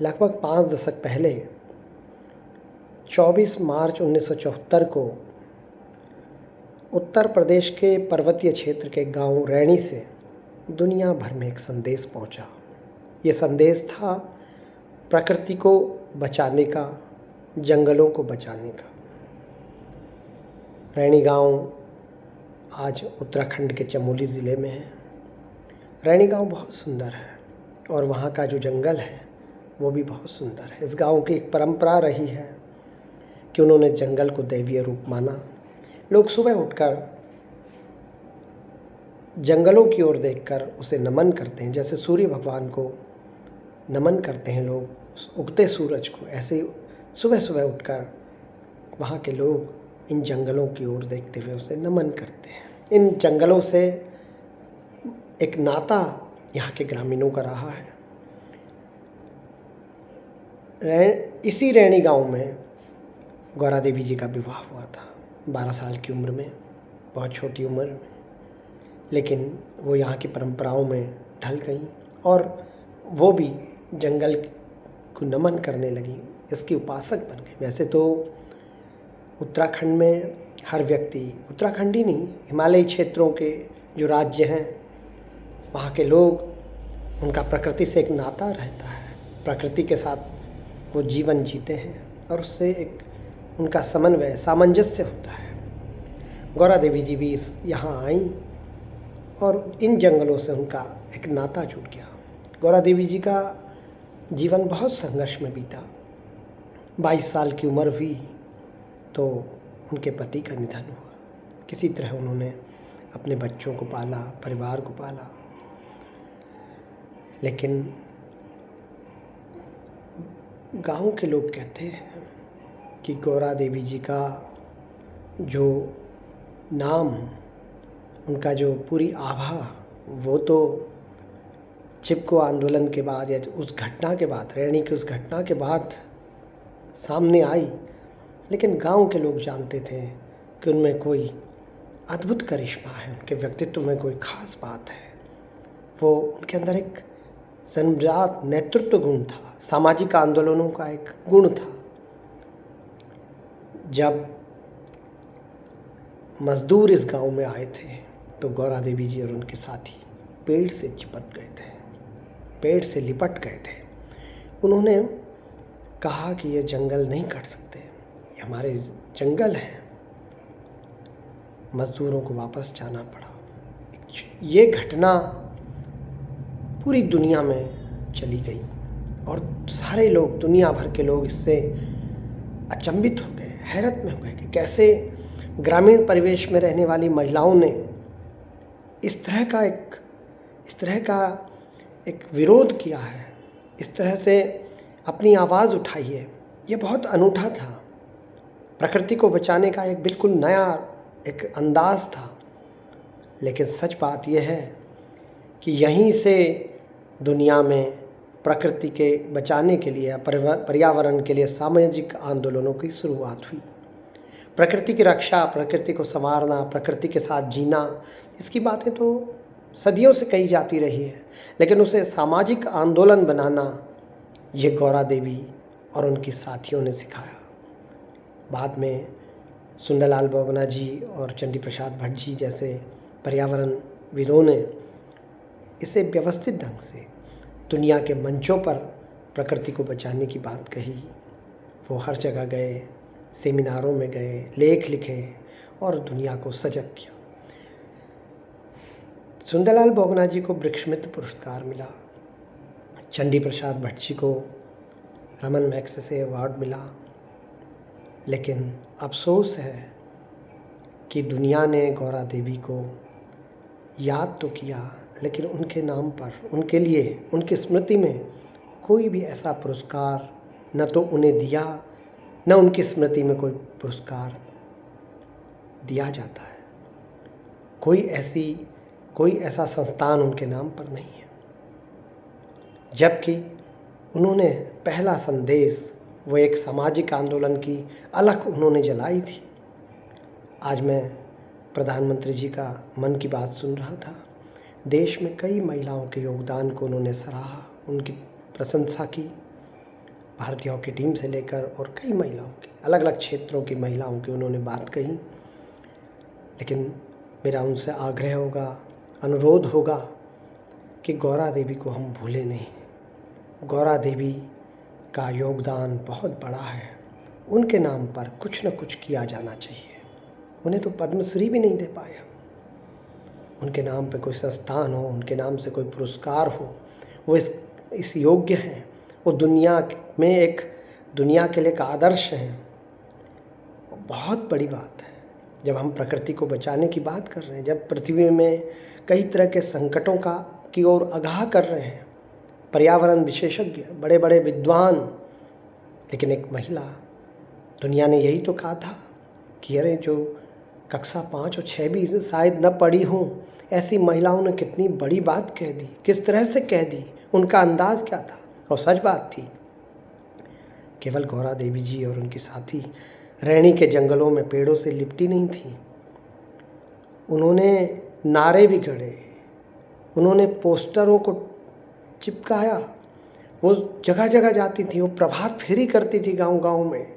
लगभग 5 दशक पहले 24 मार्च 1974 को उत्तर प्रदेश के पर्वतीय क्षेत्र के गांव रैणी से दुनिया भर में एक संदेश पहुंचा। ये संदेश था प्रकृति को बचाने का, जंगलों को बचाने का। रैणी गांव आज उत्तराखंड के चमोली ज़िले में है। रैणी गांव बहुत सुंदर है और वहाँ का जो जंगल है वो भी बहुत सुंदर है। इस गांव की एक परंपरा रही है कि उन्होंने जंगल को दैवीय रूप माना। लोग सुबह उठकर जंगलों की ओर देखकर उसे नमन करते हैं, जैसे सूर्य भगवान को नमन करते हैं लोग उगते सूरज को, ऐसे सुबह सुबह उठकर वहाँ के लोग इन जंगलों की ओर देखते हुए उसे नमन करते हैं। इन जंगलों से एक नाता यहाँ के ग्रामीणों का रहा है। इसी रैणी गांव में गौरा देवी जी का विवाह हुआ था 12 साल की उम्र में, बहुत छोटी उम्र में, लेकिन वो यहाँ की परंपराओं में ढल गई और वो भी जंगल को नमन करने लगी, इसकी उपासक बन गई। वैसे तो उत्तराखंड में हर व्यक्ति, उत्तराखंड ही नहीं, हिमालयी क्षेत्रों के जो राज्य हैं वहाँ के लोग, उनका प्रकृति से एक नाता रहता है। प्रकृति के साथ वो जीवन जीते हैं और उससे एक उनका समन्वय, सामंजस्य होता है। गौरा देवी जी भी यहाँ आईं और इन जंगलों से उनका एक नाता जुड़ गया। गौरा देवी जी का जीवन बहुत संघर्ष में बीता। 22 साल की उम्र हुई तो उनके पति का निधन हुआ। किसी तरह उन्होंने अपने बच्चों को पाला, परिवार को पाला, लेकिन गांव के लोग कहते हैं कि गौरा देवी जी का जो नाम, उनका जो पूरी आभा, वो तो चिपको आंदोलन के बाद या उस घटना के बाद, रैणी की उस घटना के बाद सामने आई। लेकिन गांव के लोग जानते थे कि उनमें कोई अद्भुत करिश्मा है, उनके व्यक्तित्व में कोई ख़ास बात है। वो उनके अंदर एक जन्मजात नेतृत्व गुण था, सामाजिक आंदोलनों का एक गुण था। जब मज़दूर इस गांव में आए थे तो गौरा देवी जी और उनके साथी पेड़ से चिपट गए थे, पेड़ से लिपट गए थे। उन्होंने कहा कि ये जंगल नहीं कट सकते, ये हमारे जंगल हैं। मज़दूरों को वापस जाना पड़ा। ये घटना पूरी दुनिया में चली गई और सारे लोग, दुनिया भर के लोग इससे अचंभित हो गए, हैरत में हो गए कि कैसे ग्रामीण परिवेश में रहने वाली महिलाओं ने इस तरह का एक विरोध किया है, इस तरह से अपनी आवाज़ उठाई है। ये बहुत अनूठा था। प्रकृति को बचाने का एक बिल्कुल नया एक अंदाज़ था। लेकिन सच बात यह है कि यहीं से दुनिया में प्रकृति के बचाने के लिए, पर्यावरण के लिए सामाजिक आंदोलनों की शुरुआत हुई। प्रकृति की रक्षा, प्रकृति को संवारना, प्रकृति के साथ जीना, इसकी बातें तो सदियों से कही जाती रही है, लेकिन उसे सामाजिक आंदोलन बनाना ये गौरा देवी और उनकी साथियों ने सिखाया। बाद में सुंदरलाल बोगना जी और चंडी प्रसाद भट्ट जी जैसे पर्यावरणविदों ने इसे व्यवस्थित ढंग से दुनिया के मंचों पर प्रकृति को बचाने की बात कही। वो हर जगह गए, सेमिनारों में गए, लेख लिखे और दुनिया को सजग किया। सुंदरलाल बोगना जी को वृक्षमित्र पुरस्कार मिला, चंडी प्रसाद भट्ट जी को रमन मैग्सेसे अवार्ड मिला। लेकिन अफसोस है कि दुनिया ने गौरा देवी को याद तो किया, लेकिन उनके नाम पर, उनके लिए, उनकी स्मृति में कोई भी ऐसा पुरस्कार न तो उन्हें दिया, न उनकी स्मृति में कोई पुरस्कार दिया जाता है। कोई ऐसा संस्थान उनके नाम पर नहीं है। जबकि उन्होंने पहला संदेश, वो एक सामाजिक आंदोलन की अलख उन्होंने जलाई थी। आज मैं प्रधानमंत्री जी का मन की बात सुन रहा था। देश में कई महिलाओं के योगदान को उन्होंने सराहा, उनकी प्रशंसा की। भारतीय हॉकी टीम से लेकर और कई महिलाओं की, अलग अलग क्षेत्रों की महिलाओं की उन्होंने बात कही। लेकिन मेरा उनसे आग्रह होगा, अनुरोध होगा कि गौरा देवी को हम भूलें नहीं। गौरा देवी का योगदान बहुत बड़ा है, उनके नाम पर कुछ न कुछ किया जाना चाहिए। उन्हें तो पद्मश्री भी नहीं दे पाए हम। उनके नाम पे कोई संस्थान हो, उनके नाम से कोई पुरस्कार हो, वो इस योग्य हैं। वो दुनिया के लिए एक आदर्श हैं। बहुत बड़ी बात है जब हम प्रकृति को बचाने की बात कर रहे हैं, जब पृथ्वी में कई तरह के संकटों की ओर आगाह कर रहे हैं पर्यावरण विशेषज्ञ, बड़े बड़े विद्वान। लेकिन एक महिला, दुनिया ने यही तो कहा था कि अरे जो कक्षा 5 और 6 भी शायद न पढ़ी हों, ऐसी महिलाओं ने कितनी बड़ी बात कह दी, किस तरह से कह दी, उनका अंदाज़ क्या था, और सच बात थी। केवल गौरा देवी जी और उनकी साथी रैणी के जंगलों में पेड़ों से लिपटी नहीं थी, उन्होंने नारे भी गढ़े, उन्होंने पोस्टरों को चिपकाया, वो जगह जगह जाती थी, वो प्रभात फेरी करती थी गांव गांव में।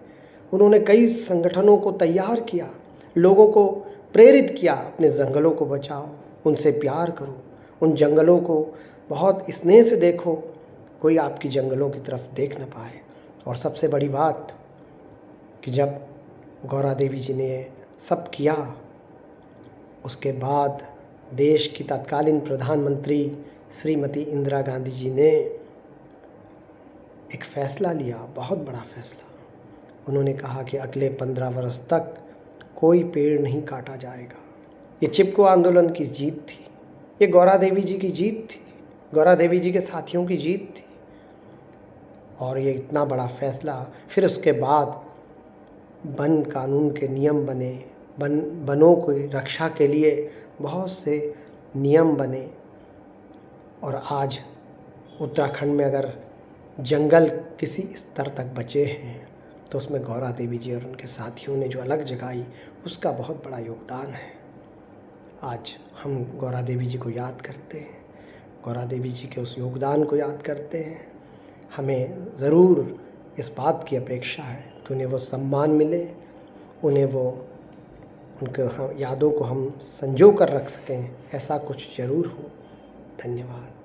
उन्होंने कई संगठनों को तैयार किया, लोगों को प्रेरित किया, अपने जंगलों को बचाओ, उनसे प्यार करो, उन जंगलों को बहुत स्नेह से देखो, कोई आपकी जंगलों की तरफ देख न पाए। और सबसे बड़ी बात कि जब गौरा देवी जी ने सब किया, उसके बाद देश की तत्कालीन प्रधानमंत्री श्रीमती इंदिरा गांधी जी ने एक फ़ैसला लिया, बहुत बड़ा फ़ैसला। उन्होंने कहा कि अगले 15 वर्ष तक कोई पेड़ नहीं काटा जाएगा। ये चिपको आंदोलन की जीत थी, ये गौरा देवी जी की जीत थी, गौरा देवी जी के साथियों की जीत थी। और ये इतना बड़ा फ़ैसला, फिर उसके बाद वन कानून के नियम बने, वनों की रक्षा के लिए बहुत से नियम बने। और आज उत्तराखंड में अगर जंगल किसी स्तर तक बचे हैं तो उसमें गौरा देवी जी और उनके साथियों ने जो अलग जगाई, उसका बहुत बड़ा योगदान है। आज हम गौरा देवी जी को याद करते हैं, गौरा देवी जी के उस योगदान को याद करते हैं। हमें ज़रूर इस बात की अपेक्षा है कि उन्हें वो सम्मान मिले, उन्हें वो उनके यादों को हम संजो कर रख सकें, ऐसा कुछ ज़रूर हो। धन्यवाद।